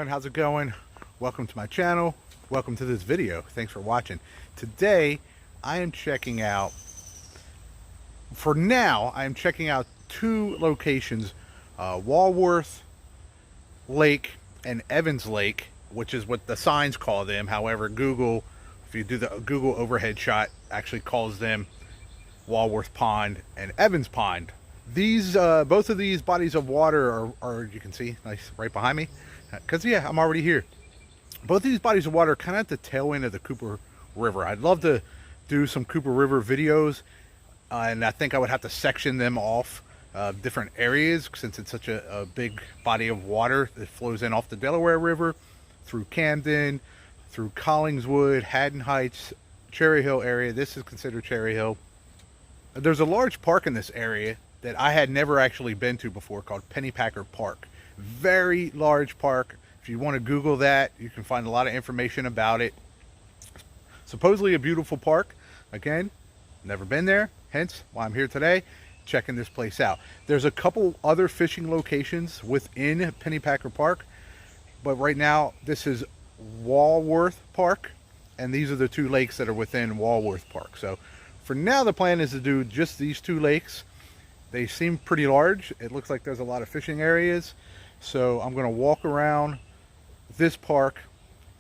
everyone, how's it going? Welcome to my channel. Welcome to this video. Thanks for watching. Today I am checking out, for now I am checking out two locations, Walworth Lake and Evans Lake, which is what the signs call them. However, Google, if you do the Google overhead shot, actually calls them Walworth Pond and Evans Pond. These both of these bodies of water are you can see nice right behind me, because yeah, I'm already here. Both of these bodies of water are kind of at the tail end of the Cooper River. I'd love to do some Cooper River videos, and I think I would have to section them off different areas, since it's such a big body of water that flows in off the Delaware River, through Camden, through Collingswood, Haddon Heights, Cherry Hill area. This is considered Cherry Hill. There's a large park in this area that I had never actually been to before, called Pennypacker Park. Very large park. If you want to Google that, you can find a lot of information about it. Supposedly a beautiful park. Again, never been there, hence why I'm here today, checking this place out. There's a couple other fishing locations within Pennypacker Park, but right now this is Wallworth Park, and these are the two lakes that are within Wallworth Park. So for now the plan is to do just these two lakes. They seem pretty large. It looks like there's a lot of fishing areas. So I'm going to walk around this park,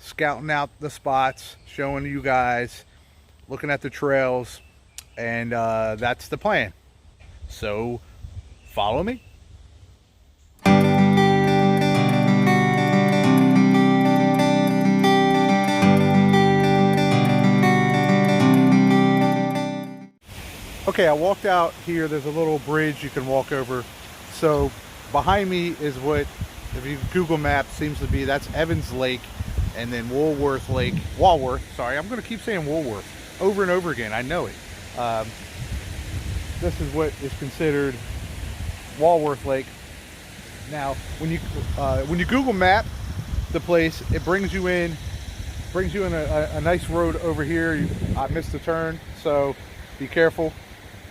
scouting out the spots, showing you guys, looking at the trails, and that's the plan. So follow me. Okay, I walked out here. There's a little bridge you can walk over. So behind me is what, if you Google Maps, seems to be, that's Evans Lake, and then Walworth Lake. Walworth, sorry, I'm going to keep saying Walworth over and over again. I know it. This is what is considered Walworth Lake. Now, when you Google Map the place, it brings you in a nice road over here. I missed the turn, so be careful.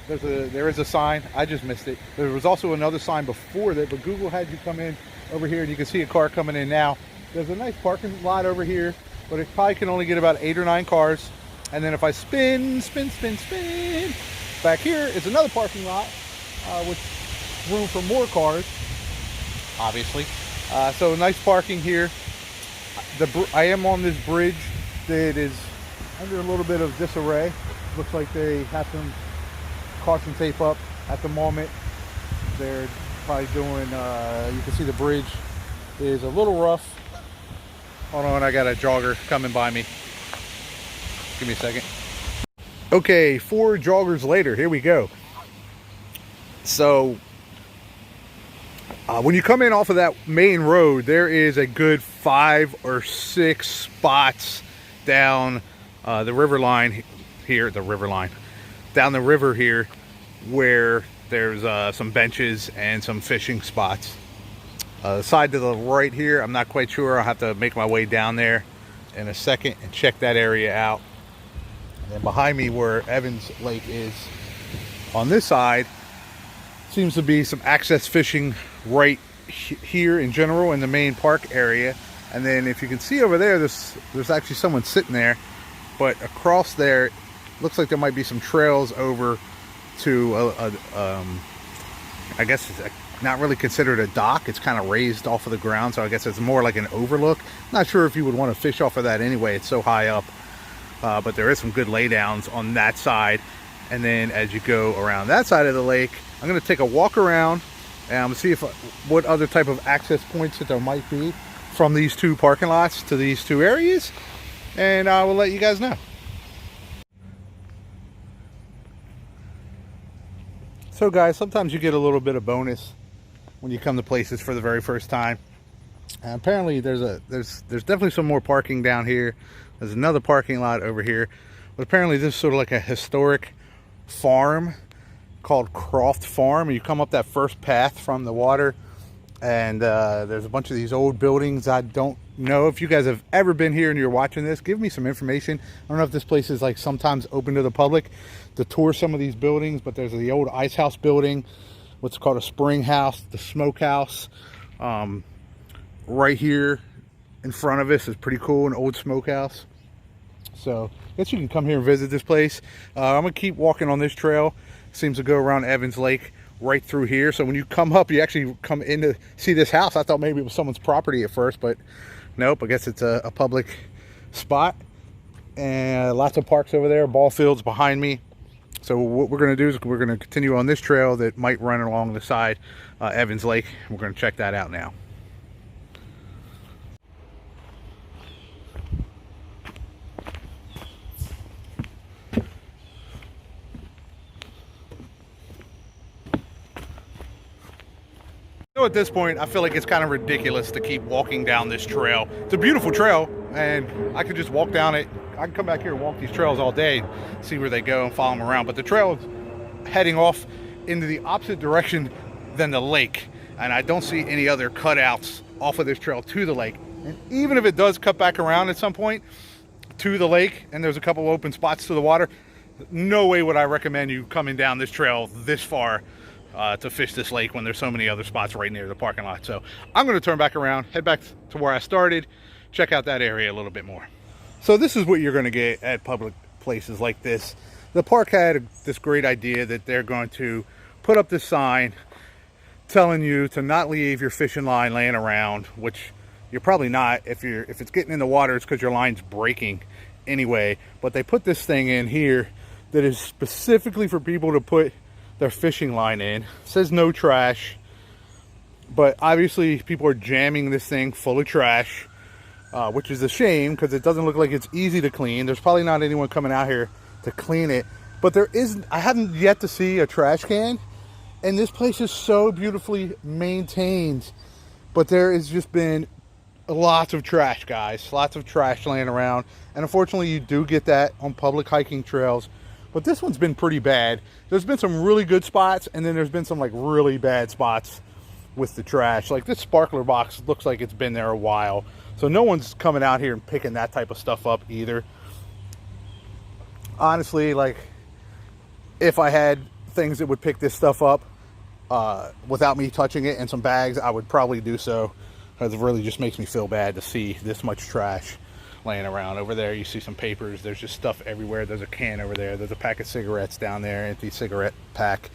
There is a sign. I just missed it. There was also another sign before that, but Google had you come in over here, and you can see a car coming in now. There's a nice parking lot over here, but it probably can only get about 8 or 9 cars. And then if I spin, back here is another parking lot with room for more cars, obviously. So nice parking here. I am on this bridge that is under a little bit of disarray. Looks like they have some caution tape up at the moment. They're probably doing, you can see the bridge is a little rough. Hold on, I got a jogger coming by me. Give me a second. Okay, 4 joggers later, here we go. So when you come in off of that main road, there is a good 5 or 6 spots down the river line here, down the river here, where there's some benches and some fishing spots. The side to the right here, I'm not quite sure. I'll have to make my way down there in a second and check that area out. And then behind me, where Evans Lake is, on this side, seems to be some access fishing right here in general in the main park area. And then if you can see over there, there's actually someone sitting there, but across there looks like there might be some trails over to I guess it's not really considered a dock. It's kind of raised off of the ground, so I guess it's more like an overlook. Not sure if you would want to fish off of that anyway. It's so high up, but there is some good laydowns on that side. And then as you go around that side of the lake, I'm going to take a walk around and see what other type of access points that there might be from these two parking lots to these two areas, and I will let you guys know. So guys, sometimes you get a little bit of bonus when you come to places for the very first time. And apparently there's definitely some more parking down here. There's another parking lot over here, but apparently this is sort of like a historic farm called Croft Farm. You come up that first path from the water, and there's a bunch of these old buildings. I don't know if you guys have ever been here and you're watching this, give me some information. I don't know if this place is like sometimes open to the public to tour some of these buildings, but there's the old ice house building, what's called a spring house, the smokehouse, right here in front of us is pretty cool, an old smokehouse. So I guess you can come here and visit this place. I'm gonna keep walking on this trail. Seems to go around Evans Lake right through here. So when you come up, you actually come in to see this house. I thought maybe it was someone's property at first, but nope, I guess it's a public spot. And lots of parks over there, ball fields behind me. So what we're going to do is we're going to continue on this trail that might run along the side, Evans Lake. We're going to check that out now. So at this point, I feel like it's kind of ridiculous to keep walking down this trail. It's a beautiful trail, and I could just walk down it. I can come back here and walk these trails all day, see where they go and follow them around. But the trail is heading off into the opposite direction than the lake. And I don't see any other cutouts off of this trail to the lake. And even if it does cut back around at some point to the lake, and there's a couple open spots to the water, no way would I recommend you coming down this trail this far to fish this lake when there's so many other spots right near the parking lot. So I'm going to turn back around, head back to where I started, check out that area a little bit more. So this is what you're going to get at public places like this. The park had this great idea that they're going to put up this sign telling you to not leave your fishing line laying around, which you're probably not. If it's getting in the water, it's because your line's breaking anyway. But they put this thing in here that is specifically for people to put their fishing line in. It says no trash, but obviously people are jamming this thing full of trash, which is a shame because it doesn't look like it's easy to clean. There's probably not anyone coming out here to clean it, but I haven't yet to see a trash can, and this place is so beautifully maintained, but there has just been lots of trash, guys, lots of trash laying around. And unfortunately you do get that on public hiking trails, but this one's been pretty bad. There's been some really good spots, and then there's been some like really bad spots with the trash. Like this sparkler box looks like it's been there a while. So no one's coming out here and picking that type of stuff up either. Honestly, like if I had things that would pick this stuff up without me touching it in some bags, I would probably do so, because it really just makes me feel bad to see this much trash laying around. Over there you see some papers, there's just stuff everywhere. There's a can over there, there's a pack of cigarettes down there, empty cigarette pack.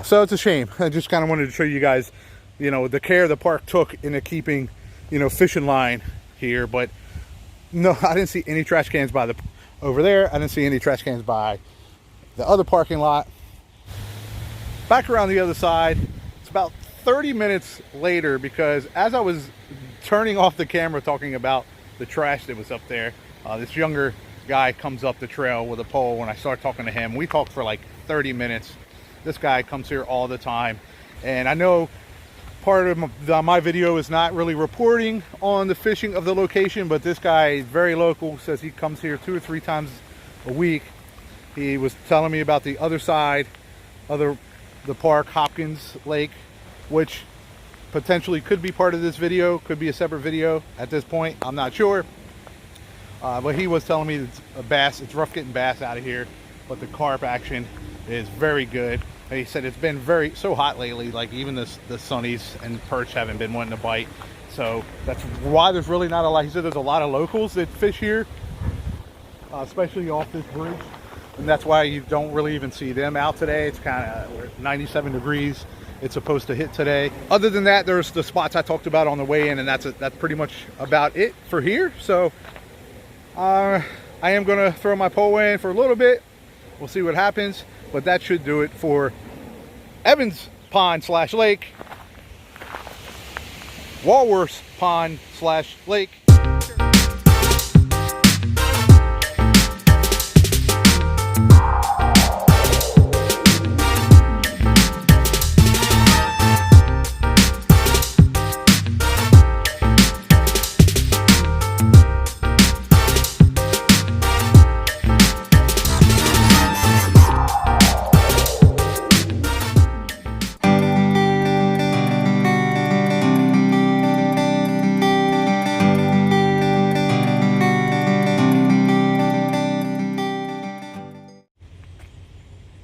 So it's a shame. I just kind of wanted to show you guys, you know, the care the park took into keeping, you know, fishing line here. But no, I didn't see any trash cans by over there. I didn't see any trash cans by the other parking lot. Back around the other side, it's about 30 minutes later, because as I was turning off the camera talking about the trash that was up there, this younger guy comes up the trail with a pole. When I start talking to him, we talked for like 30 minutes. This guy comes here all the time, and I know part of my video is not really reporting on the fishing of the location, but this guy is very local, says he comes here 2 or 3 times a week. He was telling me about the other side of the park, Hopkins Lake, which potentially could be part of this video, could be a separate video at this point, I'm not sure. But he was telling me it's a bass, it's rough getting bass out of here, but the carp action is very good. And he said it's been so hot lately, like even the sunnies and perch haven't been wanting to bite. So that's why there's really not a lot. He said there's a lot of locals that fish here, especially off this bridge. And that's why you don't really even see them out today. It's kind of 97 degrees. It's supposed to hit today. Other than that, there's the spots I talked about on the way in, and that's pretty much about it for here. So I am going to throw my pole in for a little bit. We'll see what happens, but that should do it for Evans Pond / Lake, Walworth Pond / Lake.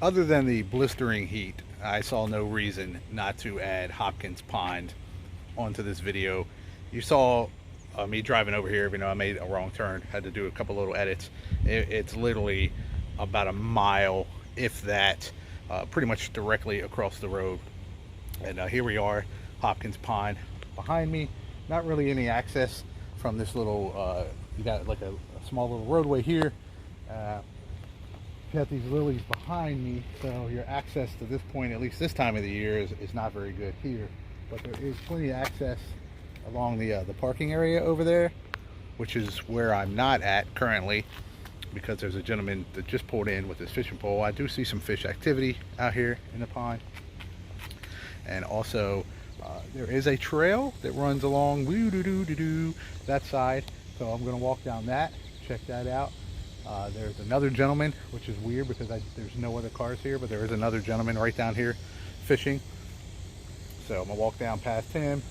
Other than the blistering heat, I saw no reason not to add Hopkins Pond onto this video. You saw me driving over here, even though I made a wrong turn, had to do a couple little edits. It's literally about a mile, if that, pretty much directly across the road. And here we are, Hopkins Pond behind me. Not really any access from this little, you got like a small little roadway here. You got these lilies behind me, so your access to this point, at least this time of the year, is not very good here. But there is plenty of access along the parking area over there, which is where I'm not at currently, because there's a gentleman that just pulled in with his fishing pole. I do see some fish activity out here in the pond. And also, there is a trail that runs along that side. So I'm going to walk down that, check that out. There's another gentleman, which is weird because there's no other cars here, but there is another gentleman right down here fishing. So I'm going to walk down past him.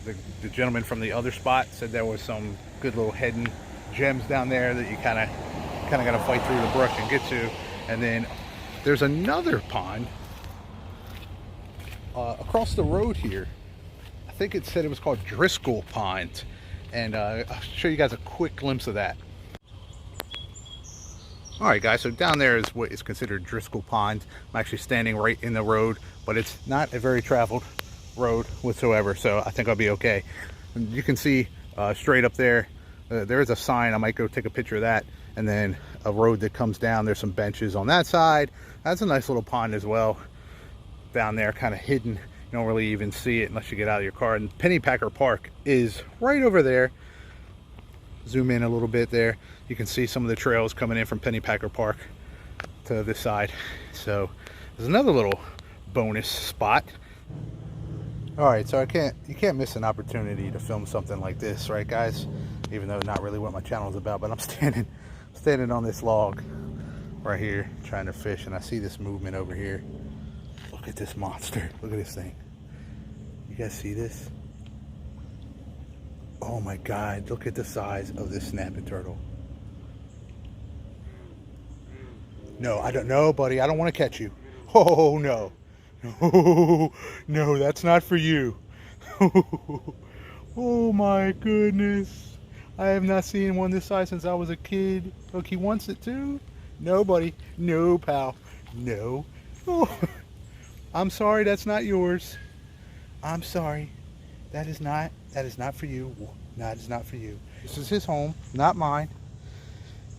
The gentleman from the other spot said there was some good little hidden gems down there that you kind of got to fight through the brush and get to. And then there's another pond across the road here. I think it said it was called Driscoll Pond, and I'll show you guys a quick glimpse of that. Alright guys, so down there is what is considered Driscoll Pond. I'm actually standing right in the road, but it's not a very traveled road whatsoever, so I think I'll be okay. And you can see straight up there, there is a sign. I might go take a picture of that, and then a road that comes down. There's some benches on that side. That's a nice little pond as well down there, kind of hidden. You don't really even see it unless you get out of your car. And Pennypacker Park is right over there. Zoom in a little bit there. You can see some of the trails coming in from Pennypacker Park to this side. So there's another little bonus spot. All right, so you can't miss an opportunity to film something like this, right guys? Even though not really what my channel is about, but I'm standing on this log right here trying to fish, and I see this movement over here. Look at this monster. Look at this thing. You guys see this? Oh my God, look at the size of this snapping turtle. No, I don't know, buddy. I don't want to catch you. Oh no. No, no, that's not for you. Oh my goodness. I have not seen one this size since I was a kid. Look, he wants it too. No, buddy. No, pal. No. Oh. I'm sorry, that's not yours. I'm sorry. That is not for you. That is not for you. This is his home, not mine.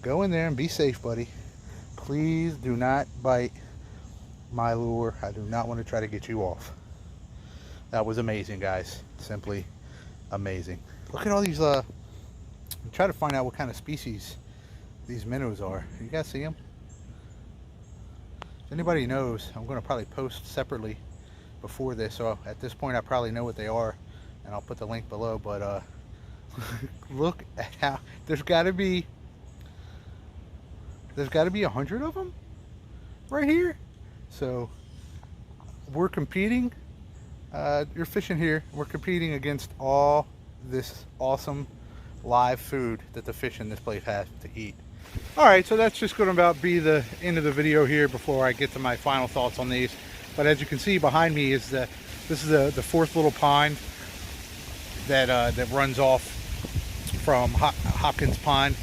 Go in there and be safe, buddy. Please do not bite my lure. I do not want to try to get you off. That was amazing, guys. Simply amazing. Look at all these, I'm trying to find out what kind of species these minnows are. You guys see them? If anybody knows, I'm going to probably post separately before this, so at this point I probably know what they are, and I'll put the link below. But look at how there's got to be 100 of them right here. So we're competing. You're fishing here. We're competing against all this awesome live food that the fish in this place have to eat. All right, so that's just going to about be the end of the video here before I get to my final thoughts on these. But as you can see behind me is this is the fourth little pond that runs off from Hopkins Pond.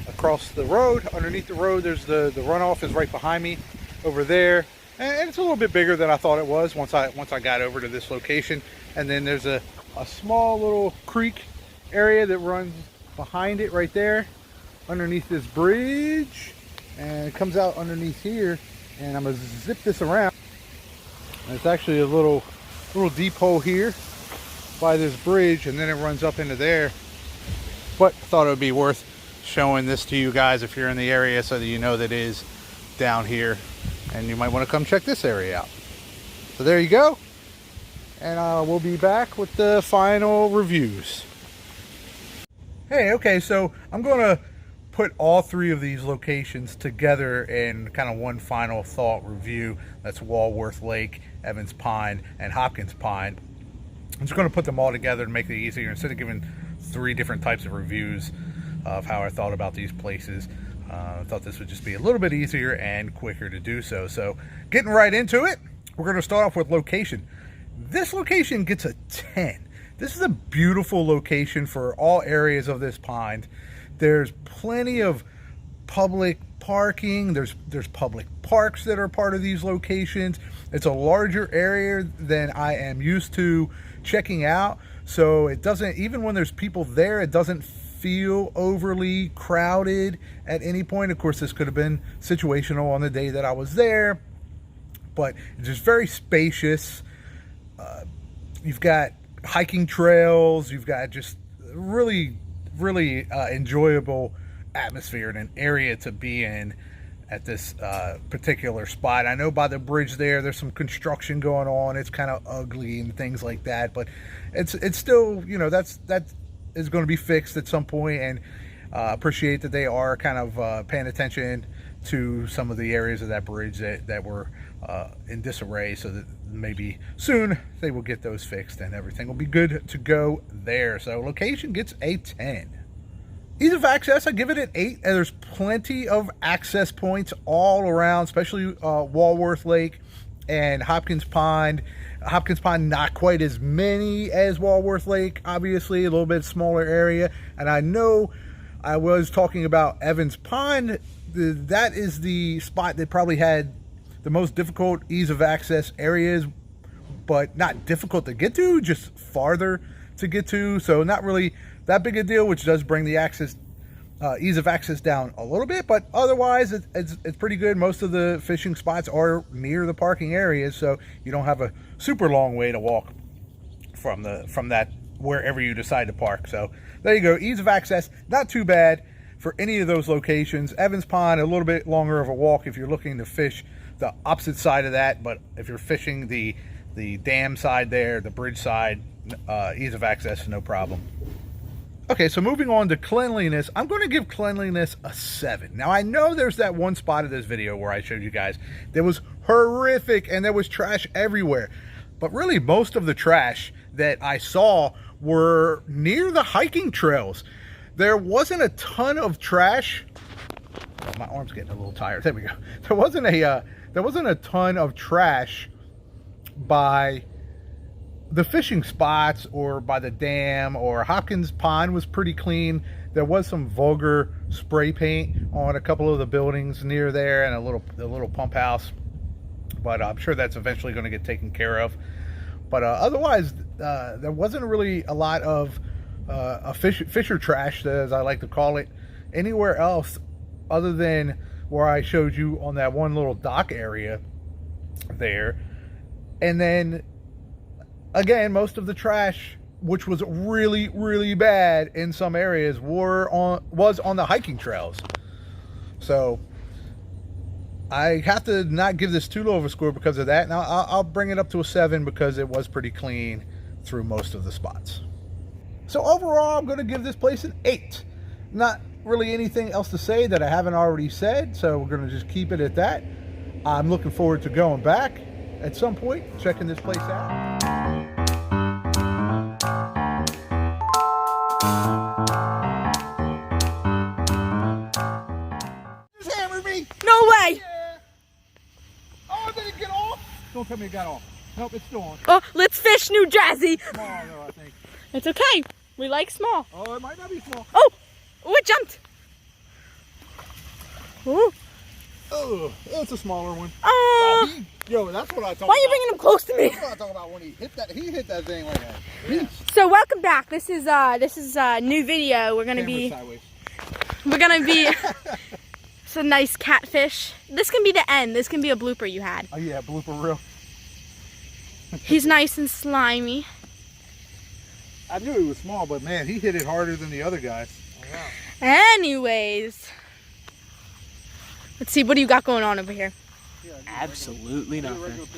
Across the road, underneath the road, there's the runoff is right behind me over there, and it's a little bit bigger than I thought it was once I got over to this location. And then there's a small little creek area that runs behind it right there, underneath this bridge, and it comes out underneath here. And I'm gonna zip this around. And it's actually a little deep hole here by this bridge, and then it runs up into there. But I thought it would be worth showing this to you guys if you're in the area, so that you know that it is down here, and you might want to come check this area out. So there you go, and we'll be back with the final reviews. Hey, okay, so I'm gonna put all three of these locations together in kind of one final thought review. That's Walworth Lake, Evans Pond, and Hopkins Pond. I'm just going to put them all together to make it easier instead of giving three different types of reviews of how I thought about these places. I thought this would just be a little bit easier and quicker to do so. So getting right into it, we're going to start off with location. This location gets a 10. This is a beautiful location for all areas of this pond. There's plenty of public parking. There's public parks that are part of these locations. It's a larger area than I am used to checking out. So it doesn't, even when there's people there, it doesn't feel overly crowded at any point. Of course, this could have been situational on the day that I was there, but it's just very spacious. You've got hiking trails. You've got just really enjoyable atmosphere and an area to be in at this particular spot. I know by the bridge there's some construction going on. It's kind of ugly and things like that, but it's still, you know, that is going to be fixed at some point, and appreciate that they are kind of paying attention to some of the areas of that bridge that were in disarray, so that maybe soon they will get those fixed and everything will be good to go there. So location gets a 10. Ease of access, I give it an 8. And there's plenty of access points all around, especially Walworth Lake and Hopkins Pond. Hopkins Pond, not quite as many as Walworth Lake, obviously, a little bit smaller area. And I know I was talking about Evans Pond. That is the spot that probably had the most difficult ease of access areas, but not difficult to get to, just farther to get to. So not really that big a deal, which does bring the access ease of access down a little bit, but otherwise it's pretty good. Most of the fishing spots are near the parking areas, so you don't have a super long way to walk from that wherever you decide to park. So there you go, ease of access, not too bad for any of those locations. Evans Pond, a little bit longer of a walk if you're looking to fish the opposite side of that, but if you're fishing the dam side there, the bridge side, ease of access, no problem. Okay, so moving on to cleanliness, I'm going to give cleanliness a 7. Now, I know there's that one spot of this video where I showed you guys that was horrific and there was trash everywhere. But really, most of the trash that I saw were near the hiking trails. There wasn't a ton of trash. Oh, my arm's getting a little tired. There we go. There wasn't a ton of trash by the fishing spots or by the dam, or Hopkins Pond was pretty clean. There was some vulgar spray paint on a couple of the buildings near there and a little pump house, but I'm sure that's eventually going to get taken care of. But otherwise, there wasn't really a lot of fisher trash, as I like to call it, anywhere else other than where I showed you on that one little dock area there. And then again, most of the trash, which was really bad in some areas, was on the hiking trails. So I have to not give this too low of a score because of that. Now I'll bring it up to a 7 because it was pretty clean through most of the spots. So overall, I'm going to give this place an 8. Not really anything else to say that I haven't already said, so we're going to just keep it at that. I'm looking forward to going back at some point, checking this place out. Just hammered me. No way. Yeah. Oh, did it get off? Don't tell me it got off. Nope, it's still on. Oh, let's fish New Jersey. Small though, I think. It's okay. We like small. Oh, it might not be small. Oh, it jumped. Ooh. Oh, it's a smaller one. Yo, that's what I talk about. Why are you bringing him close to me? That's what I talk about when he hit that thing like that. Yeah. So welcome back. This is a new video. We're gonna be it's a nice catfish. This can be the end. This can be a blooper you had. Oh yeah, blooper reel. He's nice and slimy. I knew he was small, but man, he hit it harder than the other guys. Oh, wow. Anyways, let's see. What do you got going on over here? Absolutely nothing.